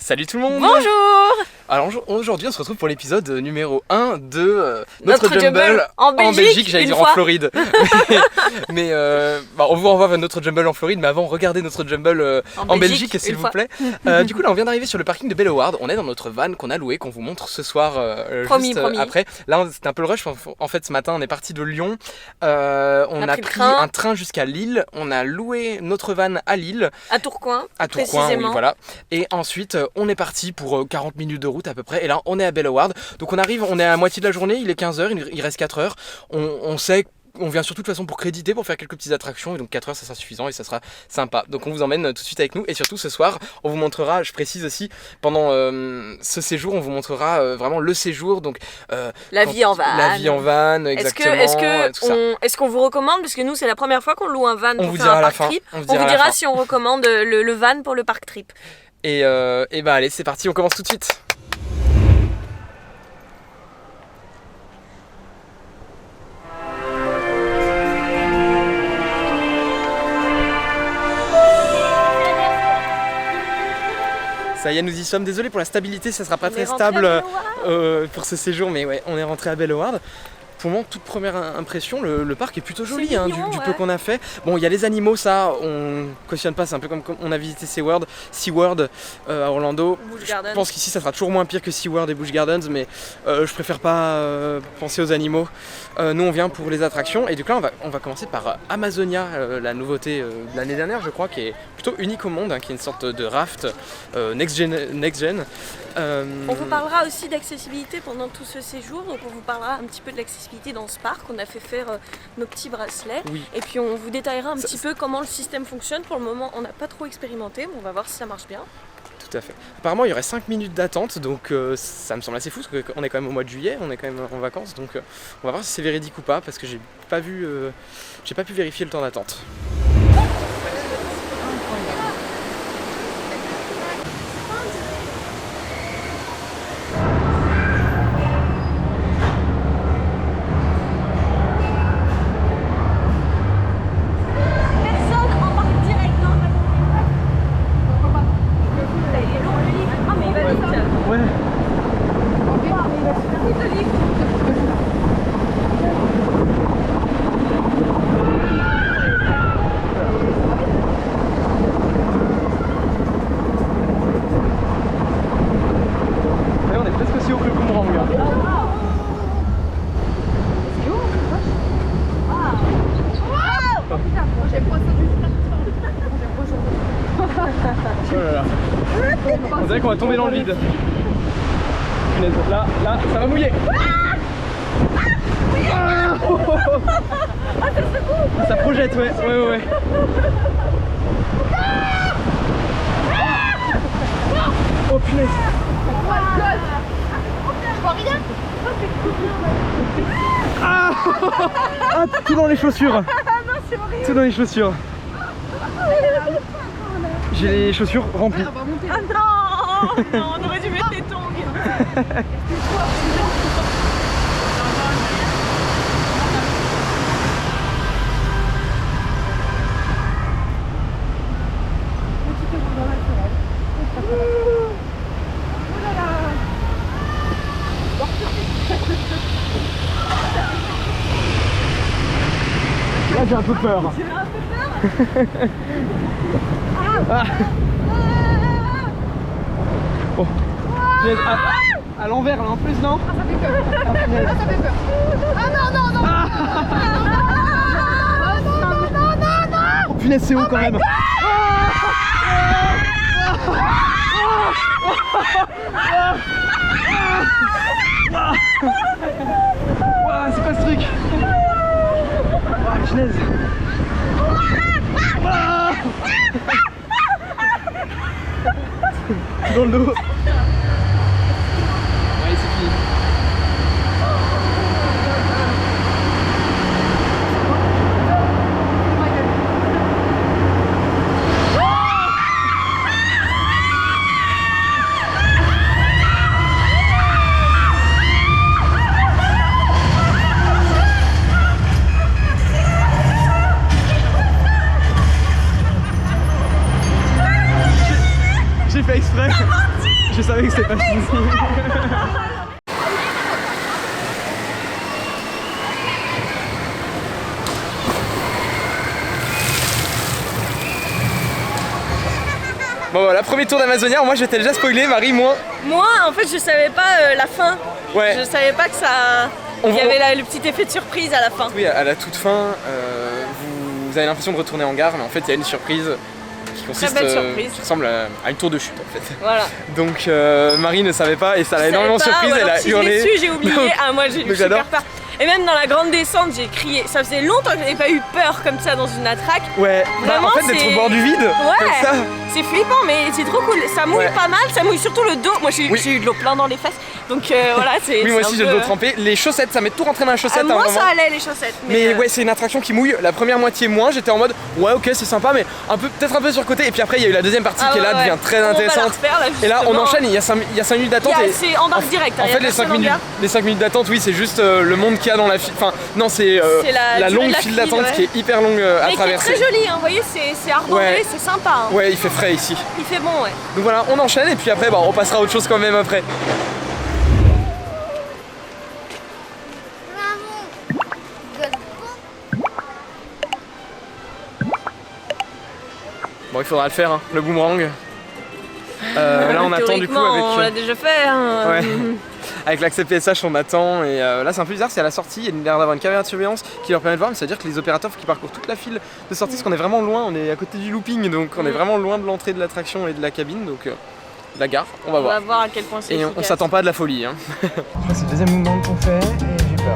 Salut tout le monde. Bonjour. Alors aujourd'hui on se retrouve pour l'épisode numéro 1 de notre Jumble en Belgique, j'allais dire en Floride. mais on vous renvoie vers notre Jumble en Floride, mais avant regardez notre Jumble en Belgique s'il vous plaît. Du coup là on vient d'arriver sur le parking de Bellewaerde, on est dans notre van qu'on a loué, qu'on vous montre ce soir promis. après. Là c'était un peu le rush, en fait ce matin on est parti de Lyon, on a pris un train jusqu'à Lille, on a loué notre van à Lille. À Tourcoing, oui, voilà. Et ensuite on est parti pour 40 minutes de route à peu près, et là on est à Bellewaerde. Donc on arrive, on est à la moitié de la journée, il est 15h, il reste 4 heures. On sait qu'on vient surtout de toute façon pour créditer, pour faire quelques petites attractions, et donc 4 heures ça sera suffisant et ça sera sympa. Donc on vous emmène tout de suite avec nous, et surtout ce soir on vous montrera, je précise aussi, pendant ce séjour on vous montrera vraiment le séjour, donc la vie en van, exactement. Est-ce qu'on vous recommande, parce que nous c'est la première fois qu'on loue un van pour faire un park trip, on vous dira si on recommande le van pour le park trip. Et bah allez, c'est parti, on commence tout de suite. Ça y est, nous y sommes. Désolé pour la stabilité, ça sera pas très stable pour ce séjour, mais ouais, on est rentré à Bellewaerde. Pour moi, toute première impression, le parc est plutôt joli, mignon, du peu qu'on a fait. Bon, il y a les animaux, ça, on cautionne pas, c'est un peu comme on a visité SeaWorld à Orlando. Je pense qu'ici, ça sera toujours moins pire que SeaWorld et Busch Gardens, mais je préfère pas penser aux animaux. Nous, on vient pour les attractions, et du coup, là, on va commencer par Amazonia, la nouveauté de l'année dernière, je crois, qui est plutôt unique au monde, qui est une sorte de raft next gen. On vous parlera aussi d'accessibilité pendant tout ce séjour, donc on vous parlera un petit peu de l'accessibilité dans ce parc. On a fait faire nos petits bracelets, et puis on vous détaillera un petit peu comment le système fonctionne. Pour le moment on n'a pas trop expérimenté, mais on va voir si ça marche bien. Tout à fait. Apparemment il y aurait 5 minutes d'attente, donc ça me semble assez fou parce qu'on est quand même au mois de juillet, on est quand même en vacances, donc on va voir si c'est véridique ou pas, parce que j'ai pas pu vérifier le temps d'attente. On dirait qu'on va tomber dans le vide. Là, ça va mouiller. Ça projette, ouais. Oh punaise. Je vois rien. Ah, tout dans les chaussures. Tout dans les chaussures. J'ai les chaussures remplies. Ah non, on aurait dû mettre les tongs. Là j'ai un peu peur. Oh. À l'envers là en plus, non? Ça fait peur. Ça fait peur. Non. Oh punaise, c'est haut quand même. C'est quoi ce truc? Punaise. Dans le dos. Allez, c'est fini. J'ai fait exprès. Je savais que c'était pas fini. Bon voilà, premier tour d'Amazonia, moi j'étais déjà spoilé, Marie, moi. Moi en fait je savais pas la fin. Ouais. Je savais pas que ça... Il y avait le petit effet de surprise à la fin. Oui, à la toute fin, vous avez l'impression de retourner en gare, mais en fait il y a une surprise qui consiste, qui ressemble à une tour de chute en fait. Voilà. Donc Marie ne savait pas et ça l'a énormément surprise, elle a hurlé. Si je l'ai su, j'ai oublié, moi j'ai eu super peur. Et même dans la grande descente, j'ai crié. Ça faisait longtemps que j'avais pas eu peur comme ça dans une attraque. Ouais, vraiment, en fait d'être au bord du vide. Ouais, c'est flippant, mais c'est trop cool. Ça mouille pas mal, ça mouille surtout le dos. Moi j'ai eu de l'eau plein dans les fesses. Donc voilà, c'est. Oui, moi aussi j'ai le dos trempé. Les chaussettes, ça m'est tout rentré dans la chaussette. Moi ça allait les chaussettes. Mais ouais, c'est une attraction qui mouille. La première moitié moins, j'étais en mode ouais, ok, c'est sympa, mais peut-être un peu sur le côté. Et puis après, il y a eu la deuxième partie qui est là, devient très intéressante. Et là, on enchaîne, il y a 5 minutes d'attente. C'est embarque direct. En fait, les 5 minutes d'attente, oui, c'est juste le monde qu'il y a dans la file. Enfin, non, c'est la longue file d'attente qui est hyper longue à traverser. C'est très joli, vous voyez, c'est arboré, c'est sympa. Ouais, il fait frais ici. Il fait bon, ouais. Donc voilà, on enchaîne et puis après, on passera à autre chose quand même après. Bon, il faudra le faire, hein, le boomerang. Là, on attend du coup avec. On l'a déjà fait. Hein. Ouais. Avec l'accès PSH, on attend. Et là, c'est un peu bizarre, c'est à la sortie. Il y a l'air d'avoir une caméra de surveillance qui leur permet de voir, mais ça veut dire que les opérateurs qui parcourent toute la file de sortie, parce qu'on est vraiment loin, on est à côté du looping, donc on est vraiment loin de l'entrée de l'attraction et de la cabine, donc de la gare. On va voir. On va voir à quel point c'est. Et on s'attend pas à de la folie. Hein. Je crois que c'est le deuxième mouvement qu'on fait et j'ai peur.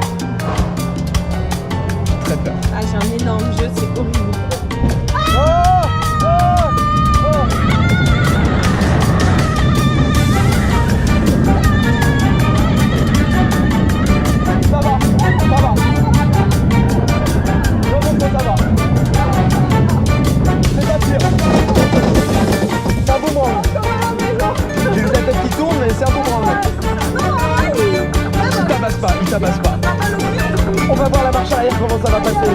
J'ai très peur. Ah, j'ai un énorme jeu, c'est horrible. Il tabasse pas. On va voir la marche arrière comment ça va passer.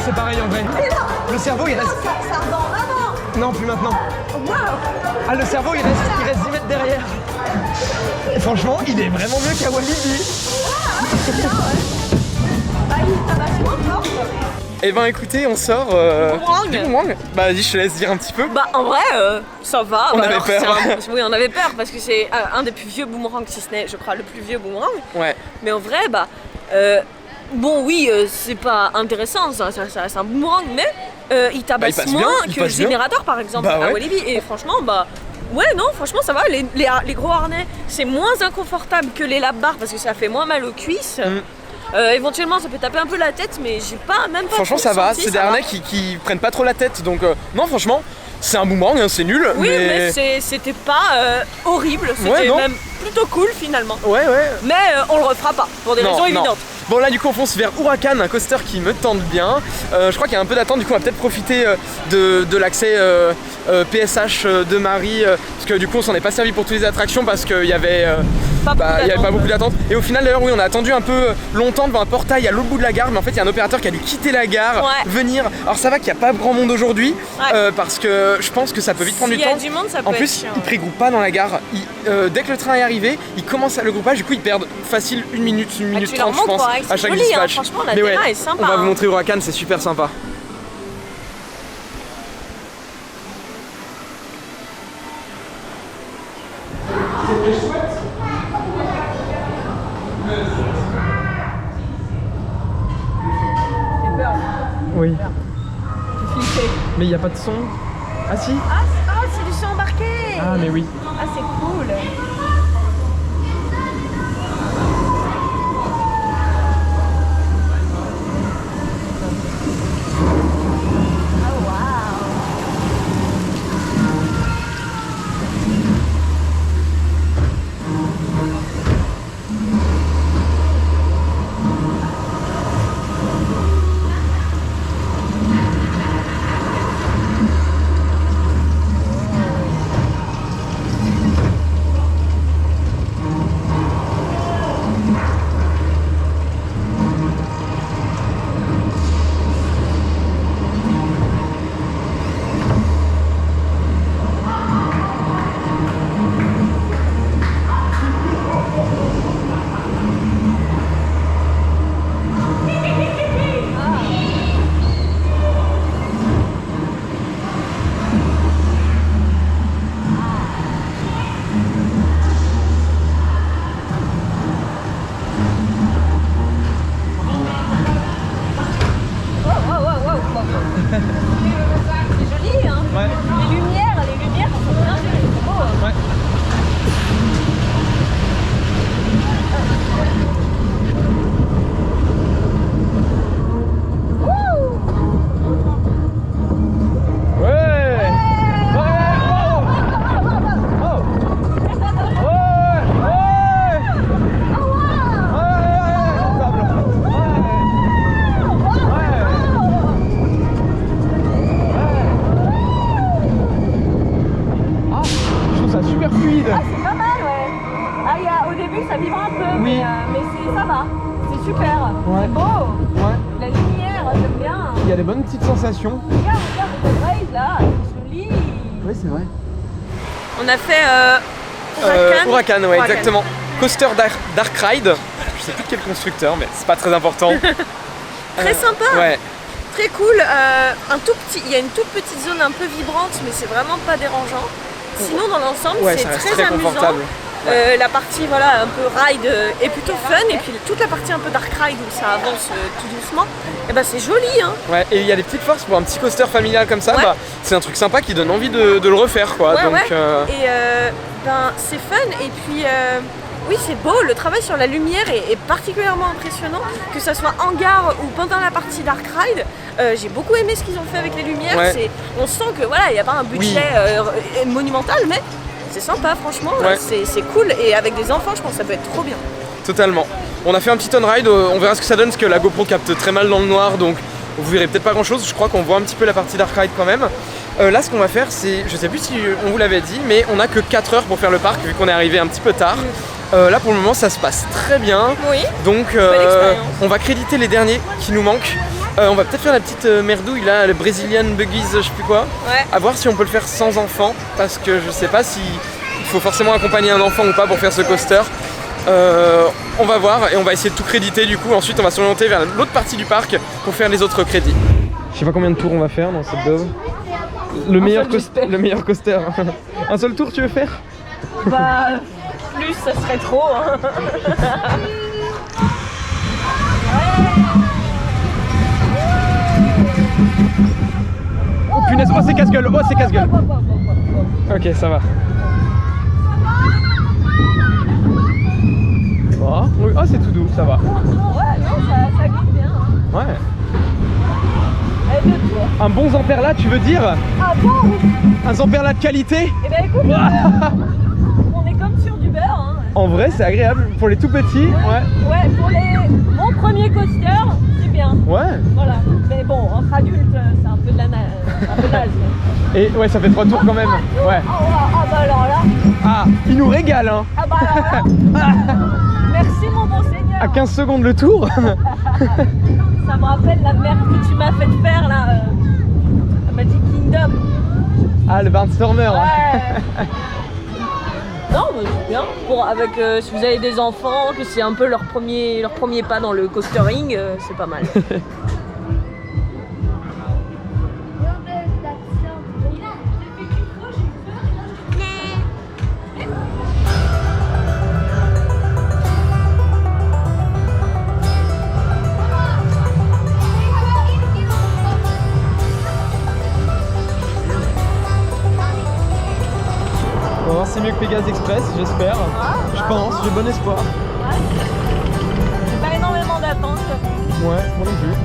C'est pareil en vrai. Le cerveau il reste. Ça redort avant. Non, plus maintenant. Ah, le cerveau il reste 10 mètres derrière. Et franchement, il est vraiment mieux qu'à Walibi. Eh ben écoutez, on sort du boomerang. Bah vas-y, je te laisse dire un petit peu. Bah en vrai, ça va. On avait peur. Oui, on avait peur parce que c'est un des plus vieux boomerangs, si ce n'est, je crois, le plus vieux boomerang. Ouais. Mais en vrai, bon oui, c'est pas intéressant, ça reste un boomerang, mais il tabasse moins que le générateur par exemple à Walibi. Et franchement, ouais non, franchement ça va, les gros harnais c'est moins inconfortable que les lap bars parce que ça fait moins mal aux cuisses. Éventuellement ça peut taper un peu la tête, mais j'ai pas même pas. Franchement ça va, c'est des harnais qui prennent pas trop la tête, donc non franchement c'est un boomerang, hein, c'est nul. Oui mais c'était pas horrible, c'était même plutôt cool finalement. Ouais. Mais on le refera pas pour des raisons évidentes. Bon là du coup on fonce vers Huracan, un coaster qui me tente bien. Je crois qu'il y a un peu d'attente, du coup on va peut-être profiter de l'accès PSH de Marie, parce que du coup on s'en est pas servi pour toutes les attractions parce qu'il y avait pas beaucoup d'attente. Et au final d'ailleurs oui on a attendu un peu longtemps devant un portail à l'autre bout de la gare, mais en fait il y a un opérateur qui a dû quitter la gare, venir. Alors ça va qu'il n'y a pas grand monde aujourd'hui, parce que je pense que ça peut vite prendre du temps. Du monde, ça peut en plus ils pré-groupent pas dans la gare, dès que le train est arrivé, ils commencent le groupage, du coup ils perdent facile 1 minute 30 je pense. À chaque dispatch. Franchement, la terrain est sympa. On va vous montrer Huracan, c'est super sympa. Oui. Mais il n'y a pas de son. Ah si. Ah c'est du son embarqué. Ah mais oui. Ah c'est cool. C'est joli, hein. Ouais. Les lumières, sont bien gérées, c'est beau. Hein. Ouais. Ça vibre un peu, oui. mais ça va. C'est super. Ouais. C'est beau. Ouais. La lumière, j'aime bien. Il y a des bonnes petites sensations. Regarde le rail là, c'est joli. Oui, c'est vrai. On a fait Huracan, ouais, exactement. Coaster Dark Ride. Je sais plus de quel constructeur, mais c'est pas très important. Très sympa. Ouais. Très cool. Il y a une toute petite zone un peu vibrante, mais c'est vraiment pas dérangeant. Sinon, dans l'ensemble, ouais, c'est très amusant. Confortable. La partie voilà, un peu ride est plutôt fun, et puis toute la partie un peu dark ride où ça avance tout doucement, et ben c'est joli hein. Ouais, et il y a des petites forces pour un petit coaster familial comme ça, ouais. Bah, c'est un truc sympa qui donne envie de le refaire quoi. Ouais, donc, ouais. Et ben c'est fun, et puis oui c'est beau, le travail sur la lumière est particulièrement impressionnant, que ça soit en gare ou pendant la partie dark ride. J'ai beaucoup aimé ce qu'ils ont fait avec les lumières, ouais. On sent que voilà, il n'y a pas un budget monumental, mais c'est sympa franchement, ouais. C'est cool, et avec des enfants je pense que ça peut être trop bien. Totalement. On a fait un petit on-ride, on verra ce que ça donne, parce que la GoPro capte très mal dans le noir, donc vous verrez peut-être pas grand chose, je crois qu'on voit un petit peu la partie dark ride quand même. Là ce qu'on va faire c'est, je sais plus si on vous l'avait dit, mais on a que 4 heures pour faire le parc vu qu'on est arrivé un petit peu tard. Là pour le moment ça se passe très bien, oui. Donc on va créditer les derniers qui nous manquent. On va peut-être faire la petite merdouille là, le Brazilian Buggies, je sais plus quoi. Ouais. À voir si on peut le faire sans enfant, parce que je sais pas si il faut forcément accompagner un enfant ou pas pour faire ce coaster. On va voir et on va essayer de tout créditer du coup. Ensuite on va s'orienter vers l'autre partie du parc pour faire les autres crédits. Je sais pas combien de tours on va faire dans cette dove. Le meilleur coaster. Un seul tour tu veux faire? Bah plus ça serait trop hein. Oh punaise, oh c'est casse-gueule, oh c'est casse-gueule. Ok ça va. Oh, oui. Oh c'est tout doux, ça va. Ouais non ça glisse bien hein. Ouais. Allez, deux tours. Un bon Zamperla tu veux dire? Ah bon? Un Zamperla de qualité? Eh ben écoute, on est comme sur du beurre hein. En vrai c'est agréable pour les tout petits. Ouais pour mon premier coaster c'est bien. Ouais. Voilà. Mais bon entre adultes c'est un peu de la naze. Et ouais ça fait 3 tours quand même. Ouais. Ah bah alors là. Ah il nous régale hein. Ah bah alors là. Merci mon bon seigneur. À 15 secondes le tour. Ça me rappelle la merde que tu m'as fait faire là. Magic Kingdom. Ah le Barnstormer. Ouais. Non mais c'est bien. Avec si vous avez des enfants, que c'est un peu leur premier pas dans le coastering, c'est pas mal. On va voir si c'est mieux que Pégase Express, j'espère. Je pense, j'ai bon espoir. Ouais. J'ai pas énormément d'attentes. Ouais, moi non plus.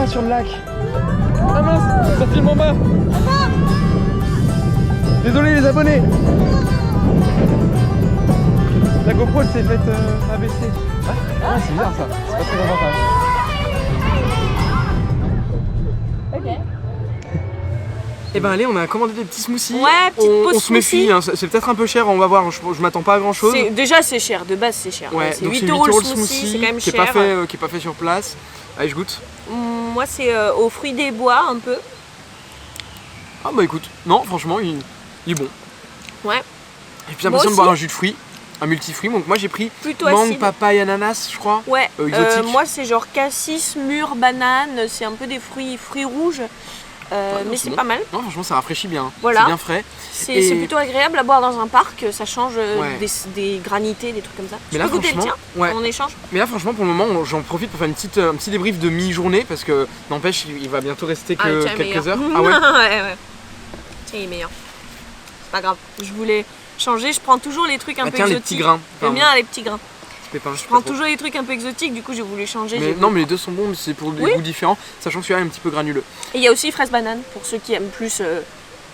Sur le lac. Ah mince, ça filme en bas. Désolé les abonnés. La GoPro s'est faite abaisser. Ah, c'est bizarre ça, c'est pas très confortable. Ok. Et ben allez, on a commandé des petits smoothies. Ouais, petite pause on se méfie, hein, c'est peut-être un peu cher, on va voir, je m'attends pas à grand chose. Déjà c'est cher, de base c'est cher. Ouais, c'est donc 8 c'est 8 € € le le smoothie, c'est quand même qui cher. est pas fait sur place. Allez, je goûte. Moi c'est aux fruits des bois un peu. Ah bah écoute, non franchement il est bon. Ouais. J'ai plus l'impression de boire un jus de fruits, un multifruit, donc moi j'ai pris plutôt mangue, acide. papaye, ananas je crois. Ouais, exotique. moi c'est genre cassis, mûre, banane, c'est un peu des fruits rouges. Mais c'est bon. Pas mal. Non, franchement ça rafraîchit bien, Voilà. c'est bien frais. C'est plutôt agréable à boire dans un parc, ça change Ouais. des granités, des trucs comme ça. Mais Tu là peux goûter le franchement, tien en échange. Mais là franchement pour le moment j'en profite pour faire un petit débrief de mi-journée parce que n'empêche il va bientôt rester que quelques heures. Ah ouais. Ouais. Tiens, il est meilleur. C'est pas grave, je voulais changer, je prends toujours les trucs un peu tiens, exotiques. les petits grains. J'aime bien les petits grains. Pépin, Je prends toujours les trucs un peu exotiques, du coup j'ai voulu changer. Mais non mais les deux sont bons, mais c'est pour des goûts différents, sachant que celui-là est un petit peu granuleux. Et il y a aussi fraise banane pour ceux qui aiment plus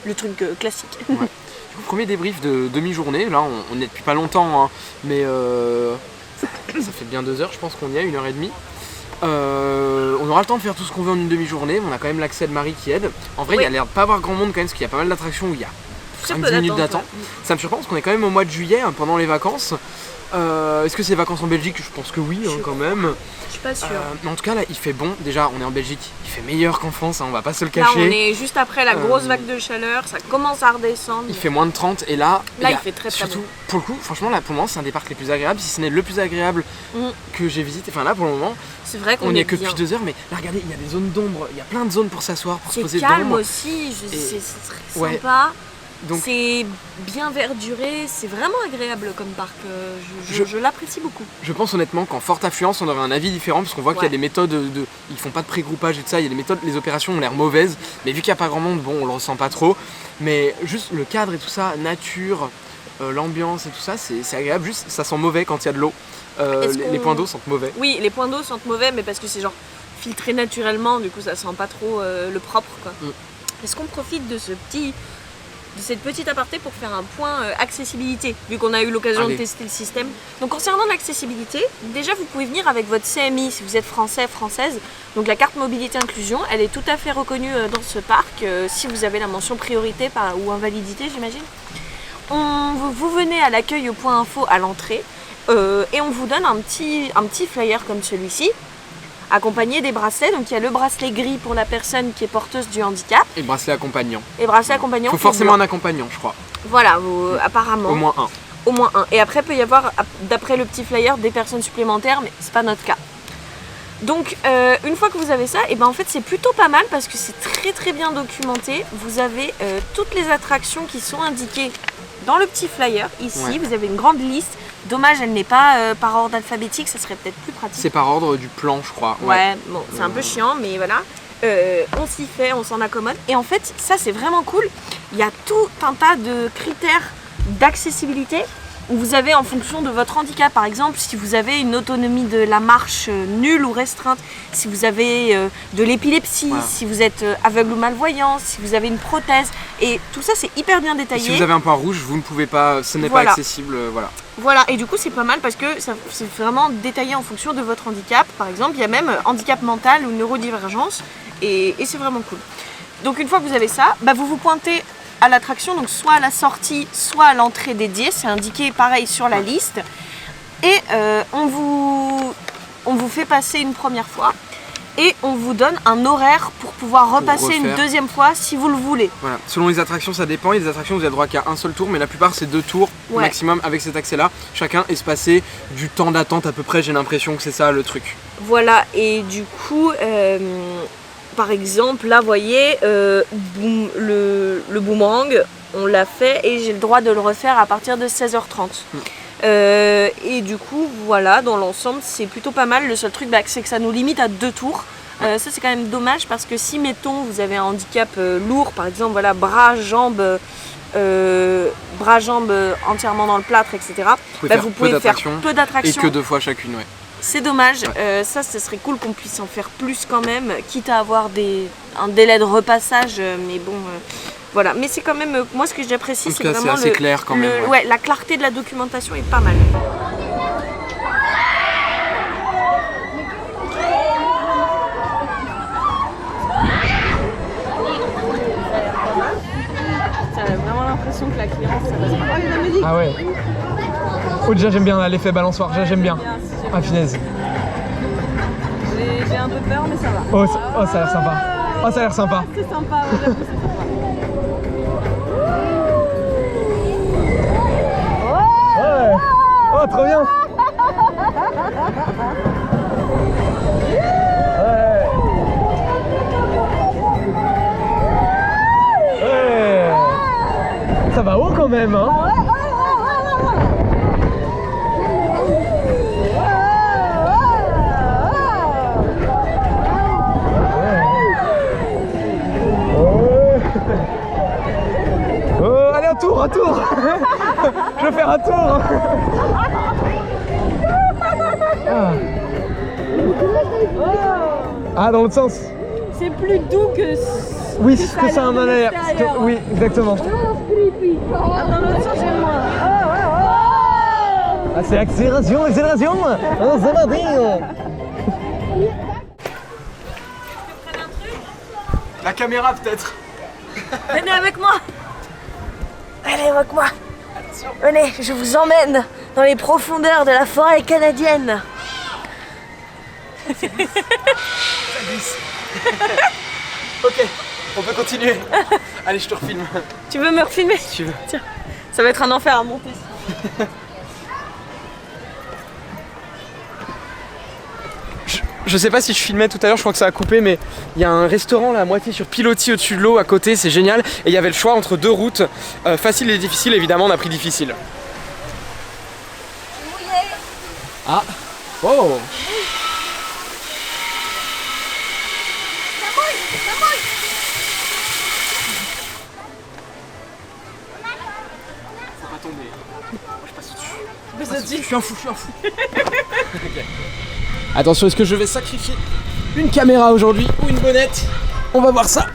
le truc classique. Ouais. Du coup, premier débrief de demi-journée, là on est depuis pas longtemps, hein, mais ça fait bien 2 heures je pense qu'on y a, 1h30. On aura le temps de faire tout ce qu'on veut en une demi-journée, on a quand même l'accès de Marie qui aide. En vrai il y a l'air de pas avoir grand monde quand même parce qu'il y a pas mal d'attractions où il y a 5-10 minutes d'attente. Ça me surprend parce qu'on est quand même au mois de juillet, hein, pendant les vacances. Est-ce que c'est vacances en Belgique? Je pense que oui, hein, quand même. Je suis pas sûre. Mais en tout cas là il fait bon, déjà on est en Belgique, il fait meilleur qu'en France, hein, on va pas se le Là cacher. on est juste après la grosse vague de chaleur, ça commence à redescendre. Il fait moins de 30 et là il fait très surtout, bon. pour le coup, franchement là pour le moment c'est un des parcs les plus agréables, si ce n'est le plus agréable que j'ai visité. Enfin là pour le moment, c'est vrai qu'on on est n'y est que bien. depuis 2 heures, mais là regardez, il y a des zones d'ombre, il y a plein de zones pour s'asseoir, pour se poser C'est calme d'ombre. aussi, c'est très Ouais. sympa. Donc- C'est bien verduré, c'est vraiment agréable comme parc, je l'apprécie beaucoup. Je pense honnêtement qu'en forte affluence on aurait un avis différent parce qu'on voit qu'il y a des méthodes ils font pas de pré-groupage et tout ça, il y a des méthodes, les opérations ont l'air mauvaises, mais vu qu'il n'y a pas grand monde, bon on le ressent pas trop, mais juste le cadre et tout ça, nature, l'ambiance et tout ça, c'est agréable, juste ça sent mauvais quand il y a de l'eau, les points d'eau sentent mauvais. Oui, les points d'eau sentent mauvais, mais parce que c'est genre filtré naturellement, du coup ça sent pas trop le propre quoi. Est-ce qu'on profite de cette petite aparté pour faire un point accessibilité, vu qu'on a eu l'occasion de tester le système. Donc concernant l'accessibilité, déjà vous pouvez venir avec votre CMI si vous êtes français, française. Donc la carte mobilité inclusion, elle est tout à fait reconnue dans ce parc, si vous avez la mention priorité ou invalidité j'imagine. Vous venez à l'accueil au point info à l'entrée et on vous donne un petit flyer comme celui-ci, accompagné des bracelets. Donc il y a le bracelet gris pour la personne qui est porteuse du handicap. Et bracelet accompagnant. Et bracelet accompagnant. Il faut forcément un accompagnant je crois. Voilà, apparemment. Au moins un. Au moins un. Et après il peut y avoir, d'après le petit flyer, des personnes supplémentaires, mais c'est pas notre cas. Donc une fois que vous avez ça, et ben en fait c'est plutôt pas mal parce que c'est très très bien documenté. Vous avez toutes les attractions qui sont indiquées dans le petit flyer. Ici, vous avez une grande liste. Dommage, elle n'est pas par ordre alphabétique, ça serait peut-être plus pratique. C'est par ordre du plan je crois. Ouais, bon, c'est un peu chiant, mais voilà. On s'y fait, on s'en accommode. Et en fait, ça c'est vraiment cool. Il y a tout un tas de critères d'accessibilité où vous avez en fonction de votre handicap. Par exemple, si vous avez une autonomie de la marche nulle ou restreinte, si vous avez de l'épilepsie, si vous êtes aveugle ou malvoyant, si vous avez une prothèse. Et tout ça c'est hyper bien détaillé. Et si vous avez un point rouge, vous ne pouvez pas, ce n'est pas accessible, voilà. Voilà, et du coup c'est pas mal parce que c'est vraiment détaillé en fonction de votre handicap. Par exemple, il y a même handicap mental ou neurodivergence et c'est vraiment cool. Donc une fois que vous avez ça, vous vous pointez à l'attraction, donc soit à la sortie, soit à l'entrée dédiée, c'est indiqué pareil sur la liste. Et on vous fait passer une première fois et on vous donne un horaire pour pouvoir repasser une deuxième fois si vous le voulez. Voilà. Selon les attractions ça dépend, il y a des attractions où vous avez droit qu'à un seul tour, mais la plupart c'est 2 tours maximum avec cet accès là, chacun espacé du temps d'attente à peu près, j'ai l'impression que c'est ça le truc. Voilà, et du coup par exemple là vous voyez le boomerang on l'a fait et j'ai le droit de le refaire à partir de 16h30. Et du coup voilà, dans l'ensemble c'est plutôt pas mal. Le seul truc c'est que ça nous limite à 2 tours. Ça c'est quand même dommage parce que si mettons vous avez un handicap lourd, par exemple voilà, bras, jambes entièrement dans le plâtre, etc. Vous pouvez faire peu d'attractions. Et que 2 fois chacune, C'est dommage, ça serait cool qu'on puisse en faire plus quand même, quitte à avoir un délai de repassage, mais bon, Voilà, mais c'est quand même, moi ce que j'apprécie, c'est vraiment c'est assez clair quand même. Ouais, la clarté de la documentation est pas mal. T'as vraiment l'impression que la clémence, ça passe pas. Ah ouais. Oh déjà j'aime bien l'effet balançoire, déjà j'aime bien. Ah finesse. J'ai un peu peur mais ça va. Oh, ça a l'air sympa. Oh ça a l'air sympa. C'est sympa, ouais, j'avoue c'est sympa. Ouais. Oh trop bien. Ouais. Ouais. Ça va haut quand même hein. Allez, un tour Je vais faire un tour Ah, dans l'autre sens. C'est plus doux que... Oui, que ça en a l'air. Oui, exactement. Ah, dans l'autre sens, j'aime moins. Ah, c'est accélération Oh, ça va bien. La caméra peut-être. Venez avec moi. Allez avec moi. Venez, je vous emmène dans les profondeurs de la forêt canadienne. Ça glisse. Ok, on peut continuer. Allez, je te refilme. Tu veux me refilmer? Si tu veux. Tiens, ça va être un enfer à monter. Je sais pas si je filmais tout à l'heure, je crois que ça a coupé, mais il y a un restaurant là à moitié sur pilotis au-dessus de l'eau à côté, c'est génial. Et il y avait le choix entre deux routes, facile et difficile, évidemment on a pris difficile. Ah. Oh. Faut pas tomber. Je passe au-dessus. Je suis un fou. Okay. Attention, est-ce que je vais sacrifier une caméra aujourd'hui ou une bonnette? On va voir ça.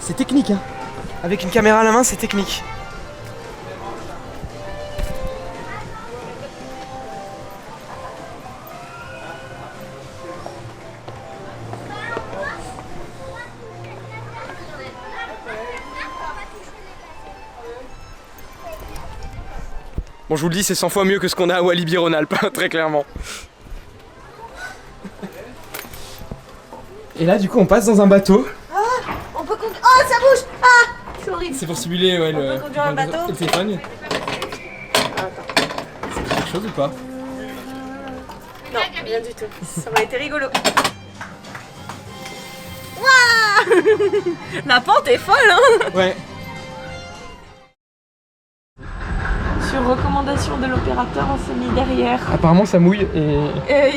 C'est technique hein. Avec une caméra à la main, c'est technique. Bon, je vous le dis, c'est 100 fois mieux que ce qu'on a à Walibi-Rhône-Alpes, très clairement. Et là, du coup, on passe dans un bateau. Ah, on peut conduire. Oh, ça bouge. Ah, c'est horrible. C'est pour simuler ouais, on peut conduire un bateau. Le téléphone. C'est quelque chose ou pas? Non, rien du tout. Ça aurait été rigolo. Waouh. La pente est folle, hein. Ouais. Sur recommandation de l'opérateur, on s'est mis derrière. Apparemment, ça mouille et...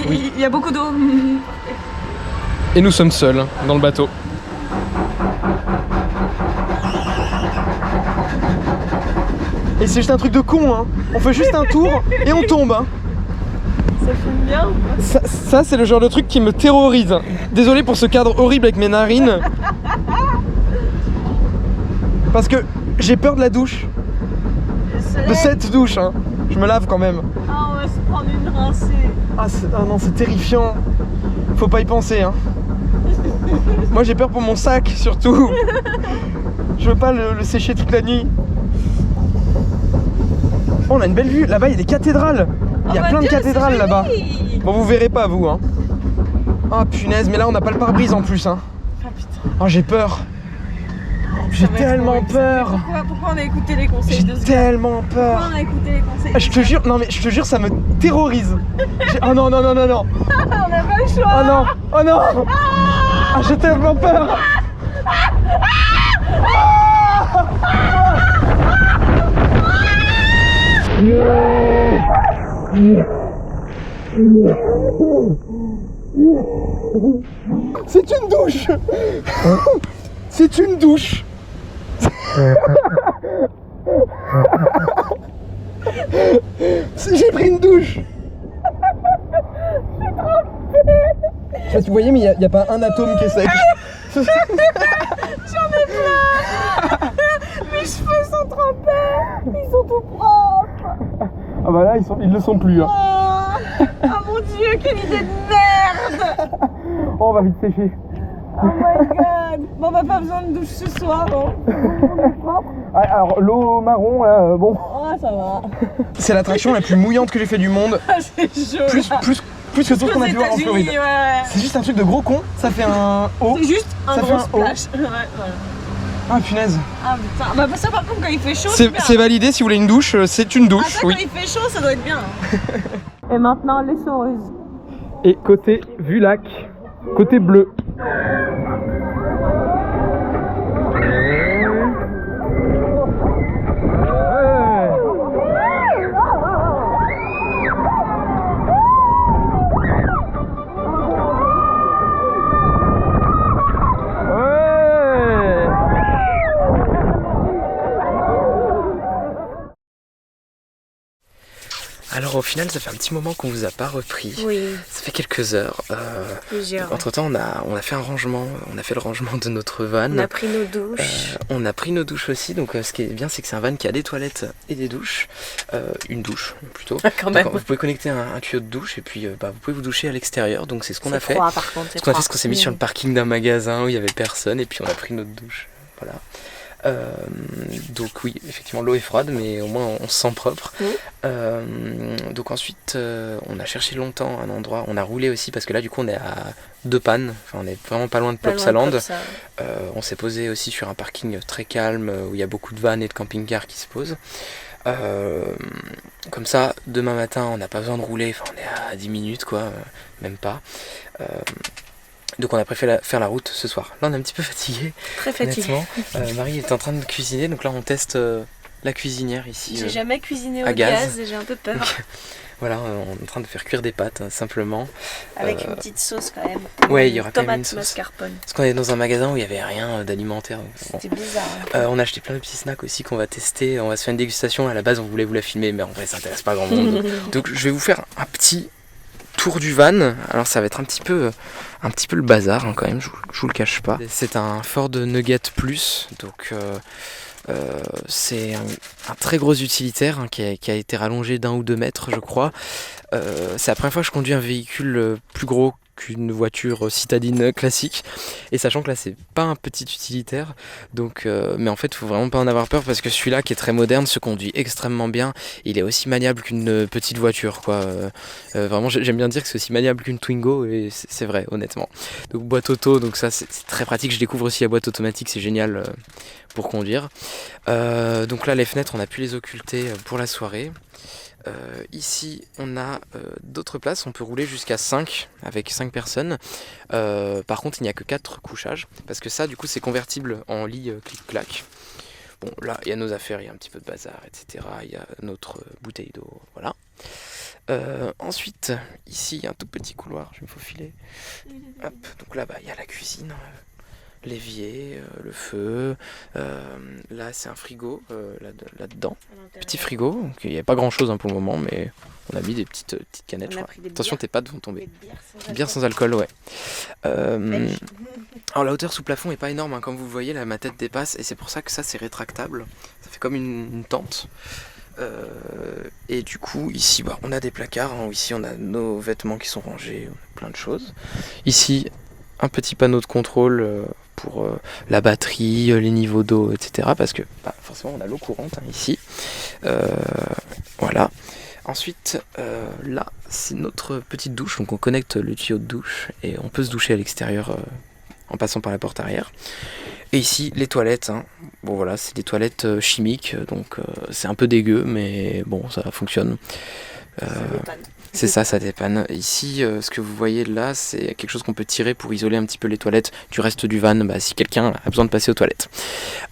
Il y a beaucoup d'eau. Et nous sommes seuls dans le bateau. Et c'est juste un truc de con, hein. On fait juste un tour et on tombe, hein. Ça filme bien ou pas? Ça c'est le genre de truc qui me terrorise. Désolé pour ce cadre horrible avec mes narines. Parce que j'ai peur de la douche. De cette douche, hein. Je me lave quand même. Ah, on va se prendre une rincée. Ah non, c'est terrifiant. Faut pas y penser, hein. Moi j'ai peur pour mon sac surtout. Je veux pas le sécher toute la nuit. Oh, on a une belle vue. Là-bas il y a des cathédrales. Il y a plein de cathédrales là-bas. Bon, vous verrez pas vous, hein. Ah punaise, mais là on n'a pas le pare-brise en plus, hein. Ah putain. Oh, j'ai peur. J'ai tellement peur. Pourquoi on a écouté les conseils de ce J'ai tellement peur. Pourquoi on a écouté les conseils? Je te jure, non mais je te jure, ça me terrorise. Oh non. On n'a pas le choix. Oh non. Ah, j'ai tellement peur. C'est une douche. C'est une douche. J'ai pris une douche. sais pas si vous voyez, mais il n'y a pas un atome qui est sec. J'en ai plein. Mes cheveux sont trempés. Ils sont tout propres. Ah bah là, ils le sont plus. Hein. Oh mon dieu, quelle idée de merde. Oh, on va vite sécher. Oh my god. Bon, on n'a pas besoin de douche ce soir. Hein. Ah, alors, l'eau marron, là, bon. Oh, ça va. C'est l'attraction la plus mouillante que j'ai fait du monde. C'est chaud. Plus que tout ce qu'on a pu voir en Floride. Ouais. C'est juste un truc de gros con, ça fait un haut. C'est juste un ça gros fait un haut. splash. Ouais, voilà. Ah punaise. Ah putain, bah ça par contre quand il fait chaud c'est validé, si vous voulez une douche, c'est une douche. Ah ça, oui. quand il fait chaud ça doit être bien. Et maintenant les soreuses. Et côté vue lac, côté bleu. Alors au final, ça fait un petit moment qu'on vous a pas repris. Oui. Ça fait quelques heures. Plusieurs. Entre temps, on a fait un rangement. On a fait le rangement de notre van. On a pris nos douches. On a pris nos douches aussi. Donc ce qui est bien, c'est que c'est un van qui a des toilettes et des douches. Une douche plutôt. Quand même. Donc, vous pouvez connecter un tuyau de douche et puis vous pouvez vous doucher à l'extérieur. Donc c'est ce qu'on a fait. Froid, par contre, Ce qu'on a fait, c'est qu'on s'est mis sur le parking d'un magasin où il y avait personne et puis on a pris notre douche. Voilà. Donc oui, effectivement l'eau est froide, mais au moins on se sent propre. Donc ensuite on a cherché longtemps un endroit, on a roulé aussi parce que là du coup on est à 2 pannes, enfin on est vraiment pas loin de Plopsaland. On s'est posé aussi sur un parking très calme où il y a beaucoup de vannes et de camping-cars qui se posent. Comme ça demain matin on n'a pas besoin de rouler, enfin on est à 10 minutes quoi, même pas. Donc on a préféré faire la route ce soir. Là on est un petit peu fatigué. Très fatigué. Marie est en train de cuisiner, donc là on teste la cuisinière ici. J'ai jamais cuisiné à au gaz et j'ai un peu peur. Donc, voilà, on est en train de faire cuire des pâtes simplement. Avec une petite sauce quand même. Ouais, il y aura quand même une sauce. Mascarpone. Parce qu'on est dans un magasin où il n'y avait rien d'alimentaire. C'était bizarre. On a acheté plein de petits snacks aussi qu'on va tester. On va se faire une dégustation. À la base on voulait vous la filmer, mais en vrai ça intéresse pas grand monde. Donc je vais vous faire un petit tour du van. Alors ça va être un petit peu le bazar hein, quand même, je vous le cache pas. C'est un Ford Nugget Plus, donc c'est un très gros utilitaire hein, qui a été rallongé d'1 ou 2 mètres je crois. C'est la première fois que je conduis un véhicule plus gros qu'une voiture citadine classique, et sachant que là c'est pas un petit utilitaire, donc mais en fait faut vraiment pas en avoir peur parce que celui-là qui est très moderne se conduit extrêmement bien. Il est aussi maniable qu'une petite voiture quoi. Vraiment j'aime bien dire que c'est aussi maniable qu'une Twingo, et c'est vrai honnêtement. Donc boîte auto, donc ça c'est très pratique. Je découvre aussi la boîte automatique, c'est génial pour conduire. Donc là les fenêtres on a pu les occulter pour la soirée. Ici on a d'autres places, on peut rouler jusqu'à 5 avec 5 personnes. Par contre il n'y a que 4 couchages parce que ça du coup c'est convertible en lit clic-clac. Bon là il y a nos affaires, il y a un petit peu de bazar etc. Il y a notre bouteille d'eau, voilà. Ensuite ici il y a un tout petit couloir, je vais me faufiler. Hop, donc là il y a la cuisine, l'évier, le feu, là c'est un frigo là-dedans, petit frigo, donc il n'y a pas grand chose hein, pour le moment, mais on a mis des petites canettes. Attention tes pattes vont tomber. Bière sans alcool, ouais. Alors la hauteur sous plafond est pas énorme, hein, comme vous le voyez là ma tête dépasse, et c'est pour ça que ça c'est rétractable, ça fait comme une tente. Et du coup ici on a des placards, hein, ici on a nos vêtements qui sont rangés, on a plein de choses. Ici un petit panneau de contrôle pour la batterie, les niveaux d'eau, etc. Parce que forcément on a l'eau courante hein, ici. Voilà. Ensuite, là c'est notre petite douche, donc on connecte le tuyau de douche et on peut se doucher à l'extérieur en passant par la porte arrière. Et ici les toilettes, hein. Bon voilà, c'est des toilettes chimiques, donc c'est un peu dégueu, mais bon ça fonctionne. C'est ça dépanne. Ici, ce que vous voyez là, c'est quelque chose qu'on peut tirer pour isoler un petit peu les toilettes du reste du van, si quelqu'un a besoin de passer aux toilettes.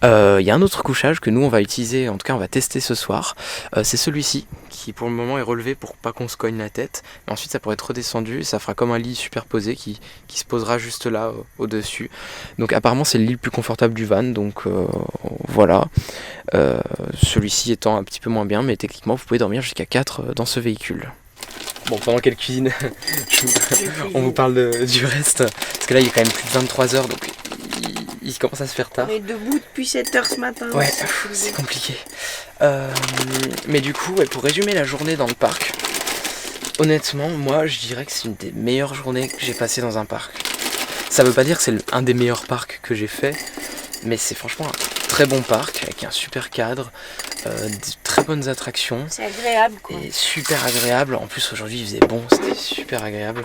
Il y a un autre couchage que nous on va utiliser, en tout cas on va tester ce soir. C'est celui-ci, qui pour le moment est relevé pour pas qu'on se cogne la tête. Et ensuite ça pourrait être redescendu, et ça fera comme un lit superposé qui se posera juste là, au-dessus. Donc apparemment c'est le lit le plus confortable du van, donc voilà. Celui-ci étant un petit peu moins bien, mais techniquement vous pouvez dormir jusqu'à 4 dans ce véhicule. Bon, pendant qu'elle cuisine, on vous parle du reste. Parce que là, il est quand même plus de 23 heures, donc il commence à se faire tard. On est debout depuis 7 heures ce matin. Ouais, c'est compliqué. Mais du coup, pour résumer la journée dans le parc, honnêtement, moi, je dirais que c'est une des meilleures journées que j'ai passées dans un parc. Ça veut pas dire que c'est un des meilleurs parcs que j'ai fait, mais c'est franchement un très bon parc, avec un super cadre, de très bonnes attractions. C'est agréable, quoi. Et super agréable. En plus, aujourd'hui, il faisait bon, c'était super agréable.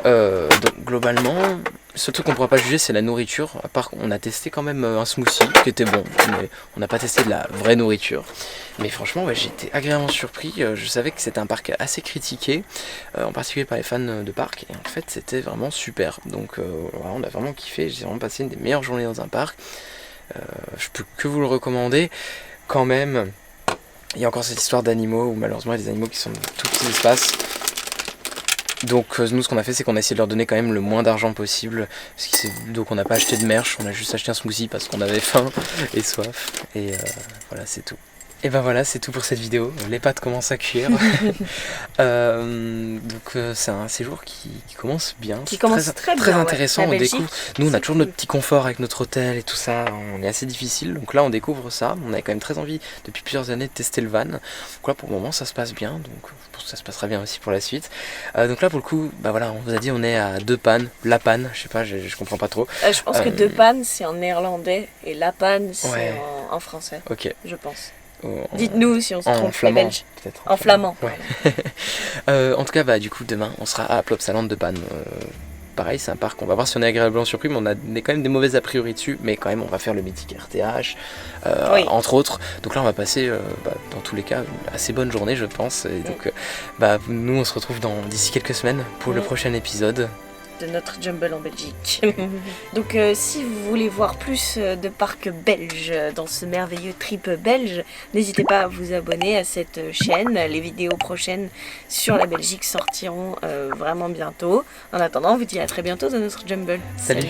Donc, globalement, le seul truc qu'on pourra pas juger, c'est la nourriture. À part qu'on a testé quand même un smoothie, qui était bon, mais on n'a pas testé de la vraie nourriture. Mais franchement, j'ai été agréablement surpris. Je savais que c'était un parc assez critiqué, en particulier par les fans de parc. Et en fait, c'était vraiment super. Donc, voilà, on a vraiment kiffé. J'ai vraiment passé une des meilleures journées dans un parc. Je peux que vous le recommander. Quand même, il y a encore cette histoire d'animaux où malheureusement il y a des animaux qui sont dans tout petits espaces. Donc nous ce qu'on a fait c'est qu'on a essayé de leur donner quand même le moins d'argent possible. Donc on n'a pas acheté de merch, on a juste acheté un smoothie parce qu'on avait faim et soif. Et voilà, c'est tout. Et ben voilà, c'est tout pour cette vidéo. Les pâtes commencent à cuire. Donc c'est un séjour qui commence bien. Qui commence très intéressant. Ouais. On découvre. Nous on a toujours notre petit confort avec notre hôtel et tout ça. On est assez difficile. Donc là on découvre ça. On avait quand même très envie depuis plusieurs années de tester le van. Donc là pour le moment ça se passe bien. Donc je pense que ça se passera bien aussi pour la suite. Donc là pour le coup, bah voilà, on vous a dit on est à deux pannes. La panne, je sais pas, je comprends pas trop. Je pense que deux pannes c'est en néerlandais et la panne c'est en français. Ok. Je pense. Dites-nous si on se trompe, flamand, les Belges. Peut-être. En flamand. Ouais. En tout cas, du coup, demain, on sera à Plopsaland de Panne. Pareil, c'est un parc, on va voir si on est agréablement surpris, mais on a quand même des mauvaises a priori dessus. Mais quand même, on va faire le mythique RTH, entre autres. Donc là, on va passer, dans tous les cas, une assez bonne journée, je pense. Et donc, nous, on se retrouve d'ici quelques semaines pour le prochain épisode de notre Jumble en Belgique. Donc si vous voulez voir plus de parcs belges dans ce merveilleux trip belge, n'hésitez pas à vous abonner à cette chaîne. Les vidéos prochaines sur la Belgique sortiront vraiment bientôt. En attendant, on vous dit à très bientôt dans notre Jumble. Salut.